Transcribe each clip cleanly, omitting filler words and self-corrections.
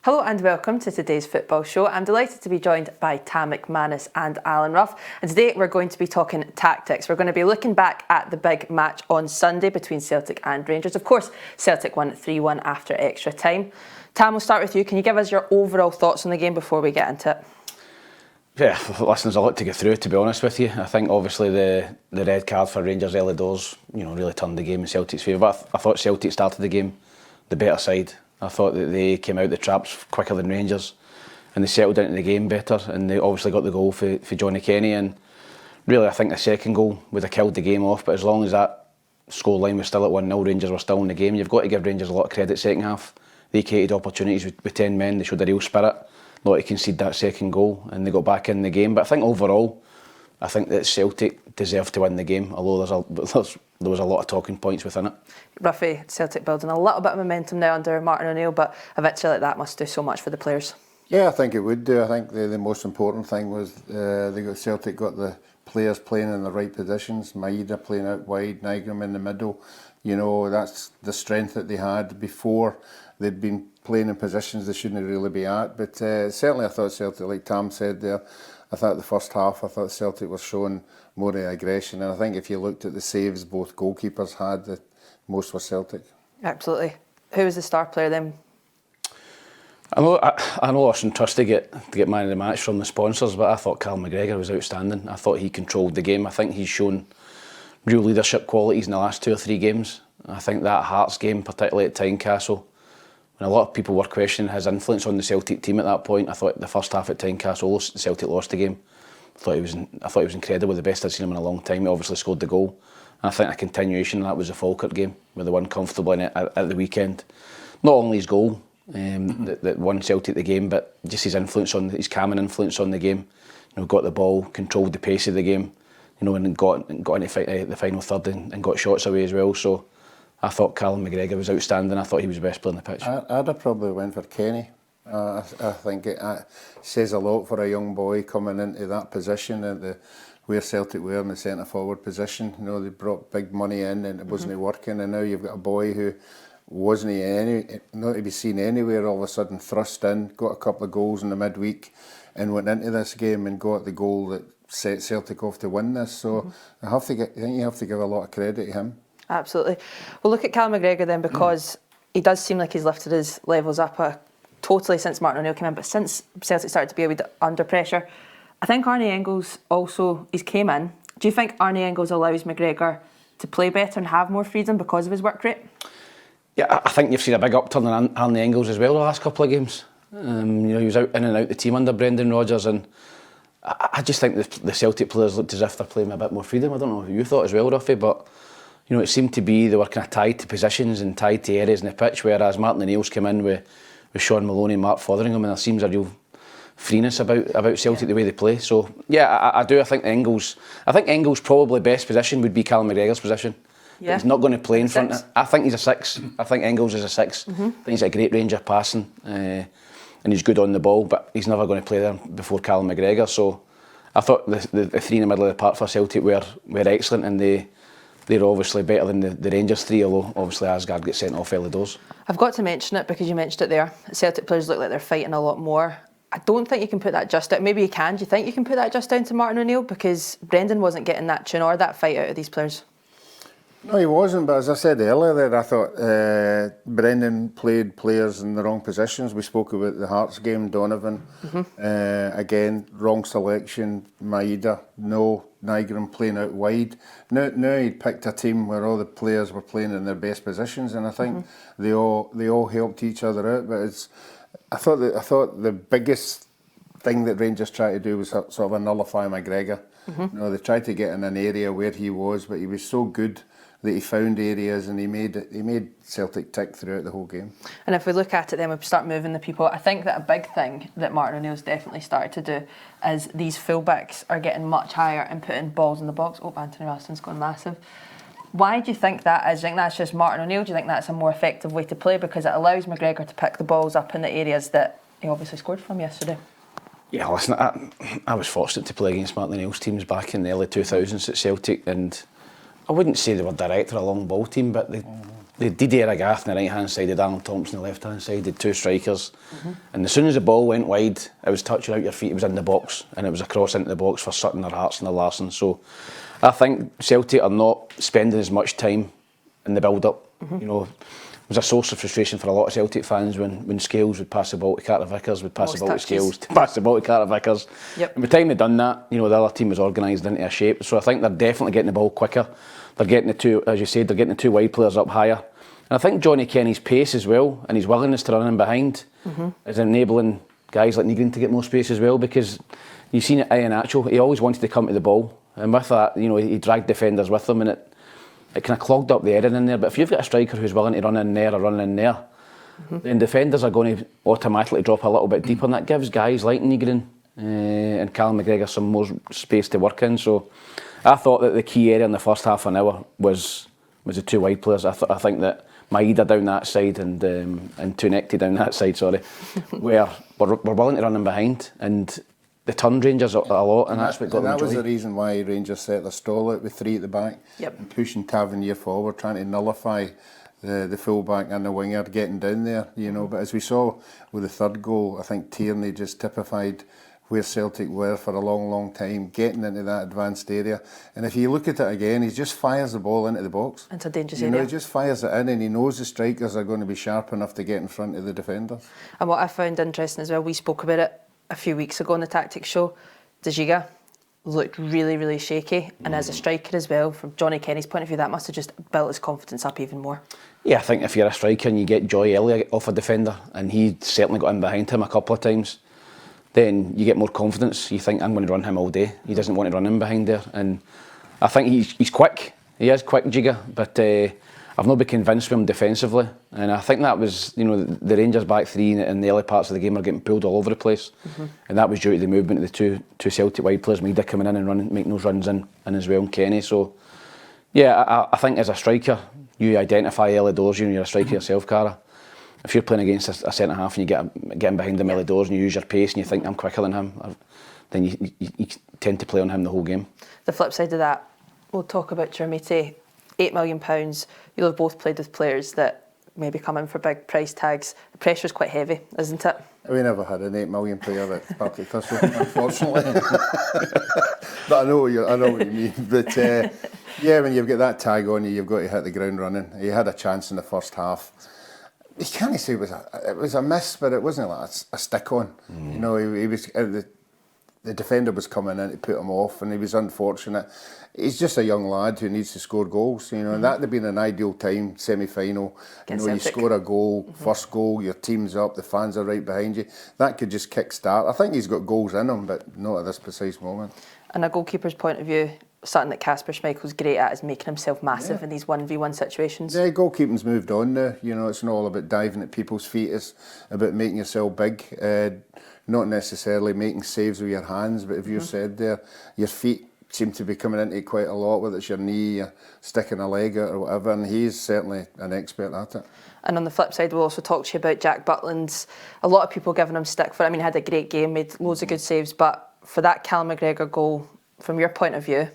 Hello and welcome to today's football show. I'm delighted to be joined by Tam McManus and Alan Ruff. And today we're going to be talking tactics. We're going to be looking back at the big match on Sunday between Celtic and Rangers. Of course, Celtic won 3-1 after extra time. Tam, we'll start with you. Can you give us your overall thoughts on the game before we get into it? Yeah, listen, there's a lot to get through, to be honest with you. I think obviously the red card for Rangers early doors, really turned the game in Celtic's favour. But I thought Celtic started the game the better side. I thought that they came out the traps quicker than Rangers and they settled into the game better, and they obviously got the goal for Johnny Kenny, and really I think the second goal would have killed the game off, but as long as that scoreline was still at 1-0, Rangers were still in the game. You've got to give Rangers a lot of credit second half. They created opportunities with 10 men, they showed a real spirit, not to concede that second goal, and they got back in the game. But I think overall, I think that Celtic deserved to win the game, although there was a lot of talking points within it. Ruffy, Celtic building a little bit of momentum now under Martin O'Neill, but a victory like that must do so much for the players. Yeah, I think it would do. I think the most important thing was Celtic got the players playing in the right positions. Maeda playing out wide, Nygren in the middle. That's the strength that they had before. They'd been playing in positions they shouldn't really be at. But certainly I thought Celtic, like Tam said there, I thought the first half, I thought Celtic was showing more aggression. And I think if you looked at the saves both goalkeepers had, the most were Celtic. Absolutely. Who was the star player then? I know Austin Trust to get man of the match from the sponsors, but I thought Callum McGregor was outstanding. I thought he controlled the game. I think he's shown real leadership qualities in the last 2 or 3 games. I think that Hearts game, particularly at Tynecastle, when a lot of people were questioning his influence on the Celtic team at that point, I thought the first half at Tynecastle, Celtic lost the game. I thought he was incredible, the best I'd seen him in a long time. He obviously scored the goal. And I think a continuation of that was the Falkirk game, where they won comfortably at the weekend. Not only his goal that won Celtic the game, but just his influence his calming influence on the game. Got the ball, controlled the pace of the game, and got into the final third and got shots away as well. So I thought Callum McGregor was outstanding. I thought he was the best player on the pitch. I'd have probably went for Kenny. I think it says a lot for a young boy coming into that position at where Celtic were in the centre forward position. They brought big money in and it wasn't working, and now you've got a boy who wasn't not to be seen anywhere, all of a sudden thrust in, got a couple of goals in the midweek and went into this game and got the goal that set Celtic off to win this. So I think you have to give a lot of credit to him. Absolutely. Well, look at Callum McGregor then, because he does seem like he's lifted his levels up totally since Martin O'Neill came in, but since Celtic started to be a bit under pressure, I think Arne Engels also, he's came in. Do you think Arne Engels allows McGregor to play better and have more freedom because of his work rate? Yeah, I think you've seen a big upturn in Arne Engels as well the last couple of games. He was out in and out the team under Brendan Rodgers, and I just think the Celtic players looked as if they're playing a bit more freedom. I don't know what you thought as well, Ruffy, but it seemed to be they were kind of tied to positions and tied to areas in the pitch, whereas Martin O'Neill's came in with Sean Maloney and Mark Fotheringham, and there seems a real freeness about Celtic, the way they play. So yeah, I think Engels probably best position would be Callum McGregor's position. Yeah. He's not going to play in front. I think he's a 6. I think Engels is a 6. I think he's a great range of passing, and he's good on the ball, but he's never going to play there before Callum McGregor. So I thought the 3 in the middle of the park for Celtic were excellent, and they're obviously better than the Rangers 3, although obviously Asgard gets sent off early doors. I've got to mention it because you mentioned it there. Celtic players look like they're fighting a lot more. I don't think you can put that just down. Maybe you can. Do you think you can put that just down to Martin O'Neill? Because Brendan wasn't getting that tune or that fight out of these players. No, he wasn't, but as I said earlier there, I thought Brendan played players in the wrong positions. We spoke about the Hearts game, Donovan. Again, wrong selection, Maeda, Nygren playing out wide. Now he'd picked a team where all the players were playing in their best positions, and I think they all helped each other out. But I thought the biggest thing that Rangers tried to do was sort of nullify McGregor. They tried to get in an area where he was, but he was so good that he found areas and he made Celtic tick throughout the whole game. And if we look at it then, we start moving the people. I think that a big thing that Martin O'Neill's definitely started to do is these fullbacks are getting much higher and putting balls in the box. Oh, Anthony Ralston's gone massive. Why do you think that is? Do you think that's just Martin O'Neill? Do you think that's a more effective way to play because it allows McGregor to pick the balls up in the areas that he obviously scored from yesterday? Yeah, listen, I was fortunate to play against Martin O'Neill's teams back in the early 2000s at Celtic, and I wouldn't say they were direct or a long ball team, but they had Didier Agath on the right hand side, they had Arnold Thompson on the left hand side, they had two strikers, and as soon as the ball went wide, it was touching out your feet, it was in the box, and it was a cross into the box for Sutton or Hartson or Larsson. So I think Celtic are not spending as much time in the build up. You know, it was a source of frustration for a lot of Celtic fans when Scales would pass the ball to Carter Vickers, would pass the ball to Scales, to pass the ball to Carter Vickers. Yep. And by the time they'd done that, you know, the other team was organised into a shape. So I think they're definitely getting the ball quicker. They're getting the two, as you said, they're getting the two wide players up higher. And I think Johnny Kenny's pace as well, and his willingness to run in behind, is enabling guys like Negrin to get more space as well, because you've seen it Iheanacho, he always wanted to come to the ball. And with that, you know, he dragged defenders with him, and it kind of clogged up the area in there. But if you've got a striker who's willing to run in there or run in there, then defenders are going to automatically drop a little bit deeper, and that gives guys like Negrin and Callum McGregor some more space to work in. So I thought that the key area in the first half an hour was the two wide players. I think that Maeda down that side and Tunekti down that side, were willing to run in behind, and they turned Rangers a lot, and that's what got them joy. That was the reason why Rangers set their stall out with three at the back, and pushing Tavernier forward, trying to nullify the full-back and the winger getting down there, you know. But as we saw with the third goal, I think Tierney just typified where Celtic were for a long, long time, getting into that advanced area. And if you look at it again, he just fires the ball into the box. Into a dangerous area. area. He just fires it in, and he knows the strikers are going to be sharp enough to get in front of the defenders. And what I found interesting as well, we spoke about it a few weeks ago on the Tactics show, De Giga looked really, really shaky. And as a striker as well, from Johnny Kenny's point of view, that must have just built his confidence up even more. Yeah, I think if you're a striker and you get joy early off a defender, and he certainly got in behind him a couple of times, then you get more confidence. You think, I'm going to run him all day. He doesn't want to run in behind there. And I think he's quick. He is quick, Giga, but I've not been convinced with him defensively. And I think that was, you know, the Rangers back three in the early parts of the game were getting pulled all over the place. And that was due to the movement of the two Celtic wide players, Maeda coming in and making those runs in as well, and Kenny. So, yeah, I think as a striker, you identify early doors, you're a striker yourself, Cara. If you're playing against a centre half and you get in behind them early doors and you use your pace and you think, I'm quicker than him, then you tend to play on him the whole game. The flip side of that, we'll talk about Chermiti. £8 million. You'll have both played with players that maybe come in for big price tags. The pressure's quite heavy, isn't it? We never had an £8 million player at Partick Thistle, unfortunately. But I know what you mean. But yeah, when you've got that tag on you, you've got to hit the ground running. He had a chance in the first half. You can't say it was a miss, but it wasn't like a stick on. You know, he was the defender was coming in to put him off, and he was unfortunate. He's just a young lad who needs to score goals, you know, and that would have been an ideal time, semi-final. You know, you score a goal, first goal, your team's up, the fans are right behind you. That could just kick-start. I think he's got goals in him, but not at this precise moment. And a goalkeeper's point of view, something that Kasper Schmeichel's great at is making himself massive in these 1v1 situations. Yeah, goalkeeping's moved on now. You know, it's not all about diving at people's feet. It's about making yourself big. Not necessarily making saves with your hands, but if you said there, your feet seem to be coming into it quite a lot, whether it's your knee, you're sticking a leg out or whatever, and he's certainly an expert at it. And on the flip side, we'll also talk to you about Jack Butland's. A lot of people giving him stick for it. I mean, he had a great game, made loads of good saves, but for that Callum McGregor goal, from your point of view?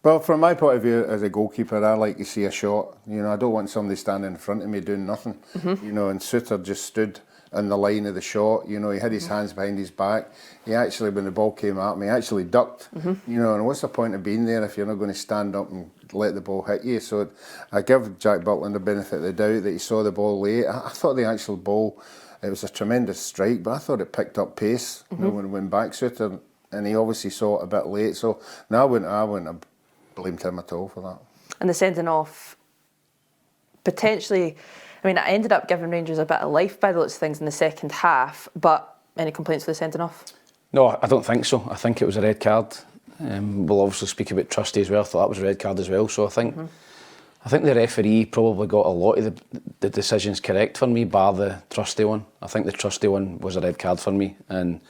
Well, from my point of view as a goalkeeper, I like to see a shot. You know, I don't want somebody standing in front of me doing nothing. You know, and Suter just stood on the line of the shot. You know, he had his hands behind his back. He actually, when the ball came at me, actually ducked. You know, and what's the point of being there if you're not going to stand up and let the ball hit you? So I give Jack Butland the benefit of the doubt that he saw the ball late. I thought the actual ball, it was a tremendous strike, but I thought it picked up pace you know, when it went back. Suter, and he obviously saw it a bit late. So no, I wouldn't have blamed him at all for that. And the sending off, potentially, I mean, I ended up giving Rangers a bit of life by the looks of things in the second half, but any complaints for the sending off? No, I don't think so. I think it was a red card. We'll obviously speak about Trusty as well. I thought that was a red card as well. So I think the referee probably got a lot of the decisions correct for me, bar the Trusty one. I think the Trusty one was a red card for me, and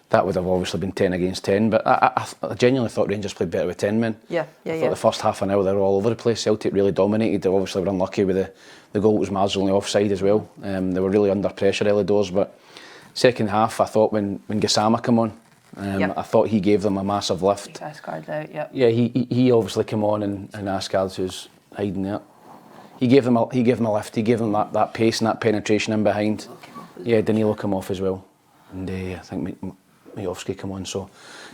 that would have obviously been 10 against 10, but I genuinely thought Rangers played better with 10 men. I thought the first half an hour they were all over the place. Celtic really dominated. They obviously were unlucky with the goal that was marginally offside as well. They were really under pressure early doors, but second half I thought when Gassama came on, I thought he gave them a massive lift. Asgard out, Yeah, he obviously came on and Asgard, who's hiding there, he gave them a lift. He gave them that pace and that penetration in behind. Yeah, Danilo come off as well, and I think Majowski come on. So,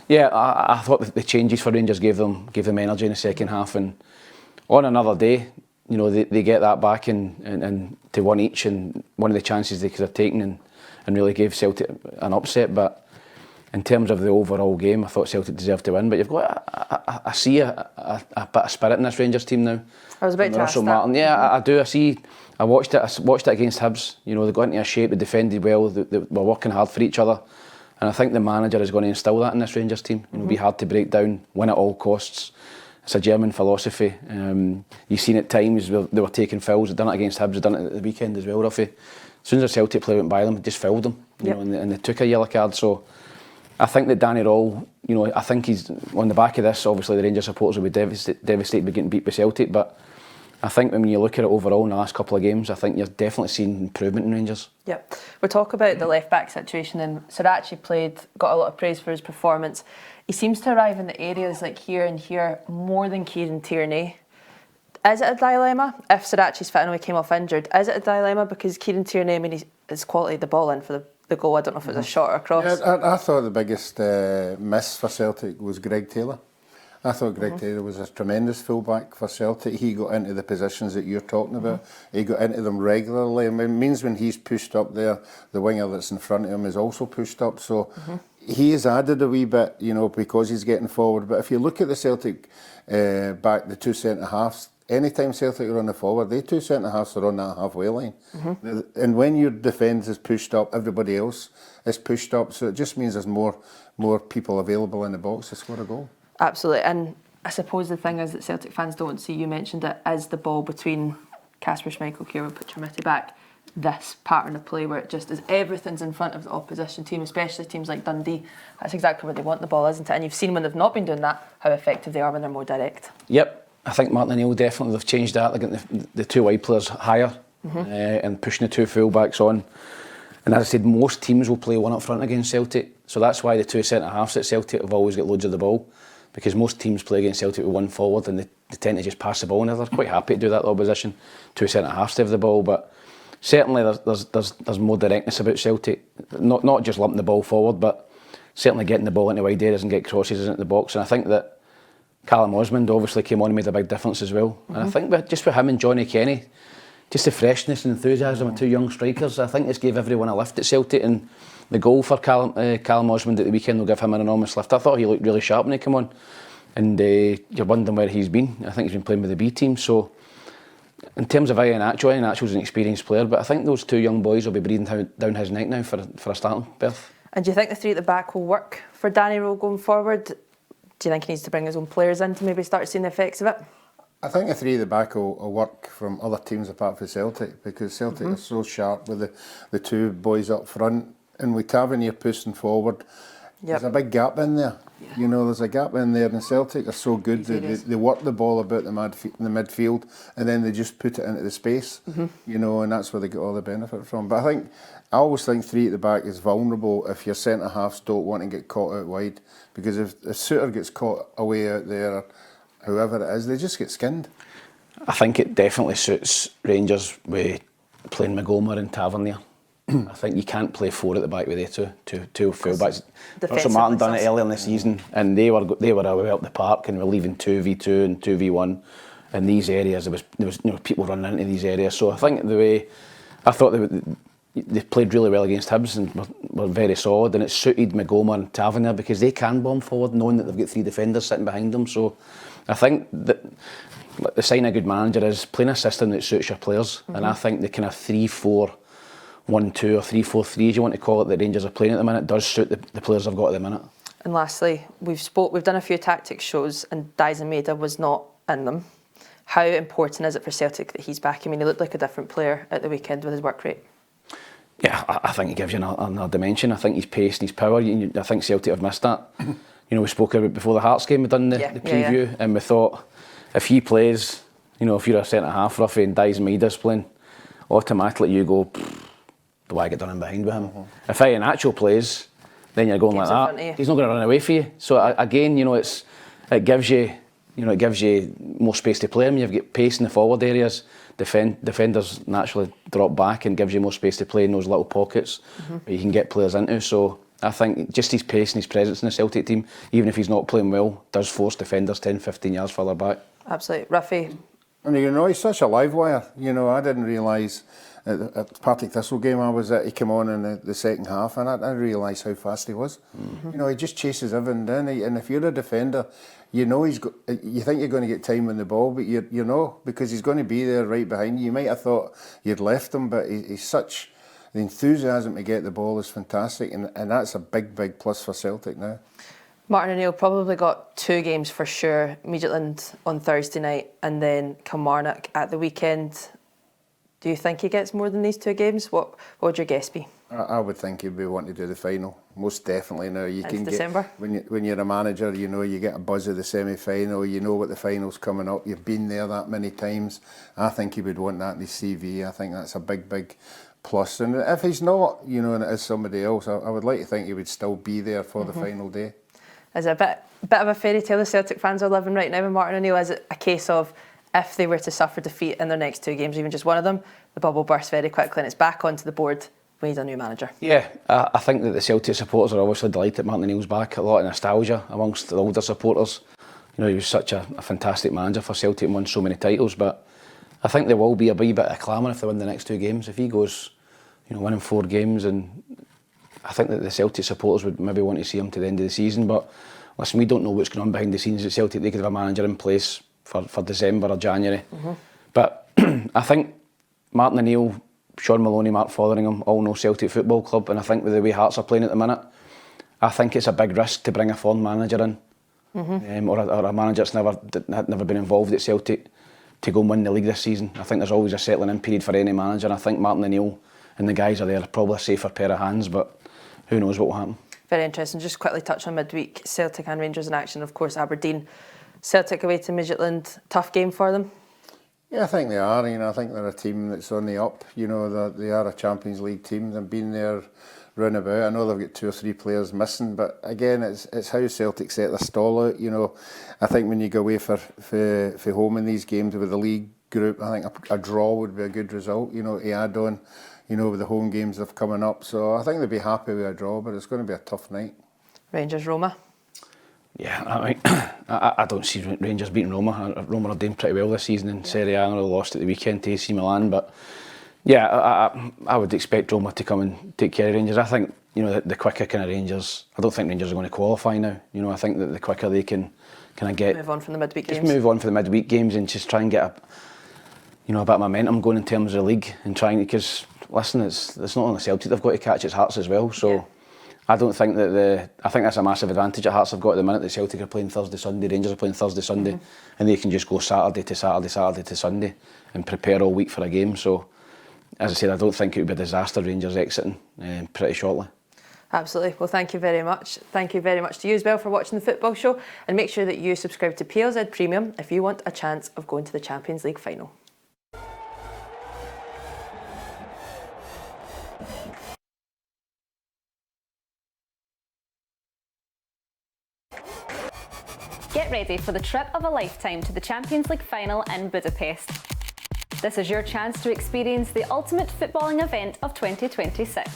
yeah, I thought that the changes for Rangers gave them energy in the second half, and on another day, you know, they get that back and to one each, and one of the chances they could have taken and really gave Celtic an upset. But in terms of the overall game, I thought Celtic deserved to win. But you've got, I see a bit of spirit in this Rangers team now. I was about to ask that. Martin. Yeah, I do. I watched it against Hibs. You know, they got into a shape, they defended well, they were working hard for each other. And I think the manager is going to instill that in this Rangers team. You know, be hard to break down, win at all costs. It's a German philosophy. You've seen at times where they were taking fouls. They've done it against Hibs, they've done it at the weekend as well, Ruffy. As soon as a Celtic player went by them, they just fouled them, you know, and they took a yellow card. So I think that Danny Rall, you know, I think he's on the back of this. Obviously, the Rangers supporters will be devastated by getting beat by Celtic, but I think when you look at it overall in the last couple of games, I think you're definitely seeing improvement in Rangers. Yep. We'll talk about the left-back situation, and Sirachi got a lot of praise for his performance. He seems to arrive in the areas like here and here more than Kieran Tierney. Is it a dilemma? If Sirachi's fit and we came off injured, is it a dilemma? Because Kieran Tierney, I mean, his quality the ball in for the goal. I don't know if it was a shot or a cross. Yeah, I thought the biggest miss for Celtic was Greg Taylor. I thought Greg Taylor was a tremendous fullback for Celtic. He got into the positions that you're talking about. He got into them regularly. I mean, it means when he's pushed up there, the winger that's in front of him is also pushed up. So he has added a wee bit, you know, because he's getting forward. But if you look at the Celtic back, the two centre-halves, anytime Celtic are on the forward, they two centre-halves are on that halfway line. And when your defence is pushed up, everybody else is pushed up. So it just means there's more people available in the box to score a goal. Absolutely, and I suppose the thing is that Celtic fans don't see, you mentioned it, is the ball between Kasper Schmeichel, Kieran Pucciametti back, this pattern of play where it just is everything's in front of the opposition team, especially teams like Dundee. That's exactly where they want the ball, isn't it? And you've seen when they've not been doing that, how effective they are when they're more direct. Yep, I think Martin O'Neill definitely have changed that. They're getting the two wide players higher and pushing the two full-backs on. And as I said, most teams will play one up front against Celtic, so that's why the two centre-halves at Celtic have always got loads of the ball. Because most teams play against Celtic with one forward and they tend to just pass the ball, and they're quite happy to do that, the opposition. Two centre-halves to have the ball, but certainly there's more directness about Celtic. Not just lumping the ball forward, but certainly getting the ball into wide areas and get crosses into the box. And I think that Callum Osmond obviously came on and made a big difference as well. And I think just with him and Johnny Kenny, just the freshness and enthusiasm of two young strikers, I think this gave everyone a lift at Celtic. And the goal for Callum Osmond at the weekend will give him an enormous lift. I thought he looked really sharp when he came on, and you're wondering where he's been. I think he's been playing with the B team. So in terms of Iheanacho's an experienced player, but I think those two young boys will be breathing down his neck now for a starting berth. And do you think the three at the back will work for Danny Role going forward? Do you think he needs to bring his own players in to maybe start seeing the effects of it? I think the three at the back will work from other teams apart from Celtic, because Celtic are so sharp with the two boys up front. And with Tavernier pushing forward, there's a big gap in there. Yeah. You know, there's a gap in there, and Celtic are so good. They work the ball about the midfield, and then they just put it into the space. You know, and that's where they get all the benefit from. But I always think three at the back is vulnerable if your centre halves don't want to get caught out wide, because if Suter gets caught away out there, or whoever it is, they just get skinned. I think it definitely suits Rangers with playing McGomer and Tavernier. I think you can't play four at the back with two full-backs. Russell Martin done it earlier in the season, and they were away up the park and were leaving 2v2 and 2v1 in these areas. There was people running into these areas. So I think I thought they played really well against Hibs and were very solid, and it suited McGomer and Tavernier because they can bomb forward knowing that they've got three defenders sitting behind them. So I think that the sign of a good manager is playing a system that suits your players, and I think the kind of 3-4-1-2 or 3-4-3, as you want to call it, that Rangers are playing at the minute does suit the players they've got at the minute. And lastly, we've done a few tactics shows and Dyson Maeda was not in them. How important is it for Celtic that he's back? I mean, he looked like a different player at the weekend with his work rate. Yeah, I think he gives you another dimension. I think his pace and his power, I think Celtic have missed that. We spoke about before the Hearts game, we'd done the preview, and we thought if he plays, if you're a centre-half roughie and Dyson Maeda's playing, automatically you go, why get done in behind with him? If Iheanacho plays, then you're going like that. He's not going to run away for you. So again, it gives you more space to play him. You've got pace in the forward areas. defenders naturally drop back and gives you more space to play in those little pockets where you can get players into. So I think just his pace and his presence in the Celtic team, even if he's not playing well, does force defenders 10-15 yards further back. Absolutely. Ruffy? And you know, he's such a live wire. You know, I didn't realise at Partick Thistle game I was at, he came on in the second half, and I didn't realise how fast he was. You know, he just chases everything down. And if you're a defender, you know you think you're going to get time on the ball, but you know, because he's going to be there right behind you. You might have thought you'd left him, but he's such... The enthusiasm to get the ball is fantastic, and that's a big plus for Celtic now. Martin O'Neill probably got 2 games for sure. Midtjylland on Thursday night and then Kilmarnock at the weekend. Do you think he gets more than these 2 games? What would your guess be? I would think he'd be wanting to do the final, most definitely. Now you can December. Get when you're a manager, you know you get a buzz of the semi-final. You know what the final's coming up. You've been there that many times. I think he would want that in his CV. I think that's a big plus. And if he's not, you know, and it is somebody else, I would like to think he would still be there for the final day. Is it a bit of a fairy tale the Celtic fans are living right now with Martin O'Neill? Is it a case of if they were to suffer defeat in their next 2 games, even just one of them, the bubble bursts very quickly and it's back onto the board? We need a new manager. Yeah, I think that the Celtic supporters are obviously delighted Martin O'Neill's back. A lot of nostalgia amongst the older supporters. You know, he was such a fantastic manager for Celtic and won so many titles, but I think there will be a wee bit of clamour if they win the next 2 games. If he goes, you know, winning 4 games, and I think that the Celtic supporters would maybe want to see him to the end of the season. But listen, we don't know what's going on behind the scenes at Celtic. They could have a manager in place for December or January. But I think Martin O'Neill, Sean Maloney, Mark Fotheringham all know Celtic Football Club, and I think with the way Hearts are playing at the minute, I think it's a big risk to bring a foreign manager in, or a manager that's never been involved at Celtic to go and win the league this season. I think there's always a settling in period for any manager, and I think Martin O'Neill and the guys are there, probably a safer pair of hands, but who knows what will happen. Very interesting. Just quickly touch on midweek, Celtic and Rangers in action, of course, Aberdeen. Celtic away to Midtjylland, tough game for them? Yeah, I think they are. You know, I think they're a team that's on the up. You know, they are a Champions League team. They've been there round about. I know they've got 2 or 3 players missing, but again, it's how Celtic set their stall out. You know, I think when you go away for home in these games with the league group, I think a draw would be a good result. You know, to add on, you know, with the home games that have coming up. So I think they'd be happy with a draw, but it's going to be a tough night. Rangers, Roma? Yeah, I mean, I don't see Rangers beating Roma. Roma are doing pretty well this season in Serie A. I know they lost at the weekend to AC Milan, but yeah, I would expect Roma to come and take care of Rangers. I think, you know, the quicker kind of Rangers, I don't think Rangers are going to qualify now. You know, I think that the quicker they can kind of get... Move on from the midweek games. Just move on for the midweek games and just try and get a bit of momentum going in terms of the league and trying, because, listen, it's not only Celtic they've got to catch, it's Hearts as well, so... Yeah. I don't think that I think that's a massive advantage that Hearts have got at the minute. The Celtic are playing Thursday, Sunday, Rangers are playing Thursday, Sunday, and they can just go Saturday to Saturday, Saturday to Sunday and prepare all week for a game. So, as I said, I don't think it would be a disaster Rangers exiting pretty shortly. Absolutely. Well, thank you very much. Thank you very much to you as well for watching the football show, and make sure that you subscribe to PLZ Premium if you want a chance of going to the Champions League final. Get ready for the trip of a lifetime to the Champions League final in Budapest. This is your chance to experience the ultimate footballing event of 2026.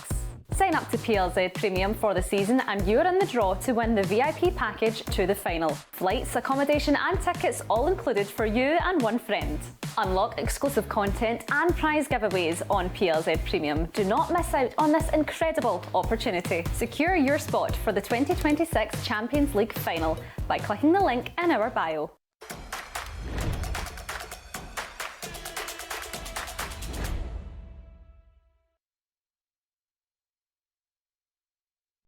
Sign up to PLZ Premium for the season and you're in the draw to win the VIP package to the final. Flights, accommodation and tickets all included for you and one friend. Unlock exclusive content and prize giveaways on PLZ Premium. Do not miss out on this incredible opportunity. Secure your spot for the 2026 Champions League final by clicking the link in our bio.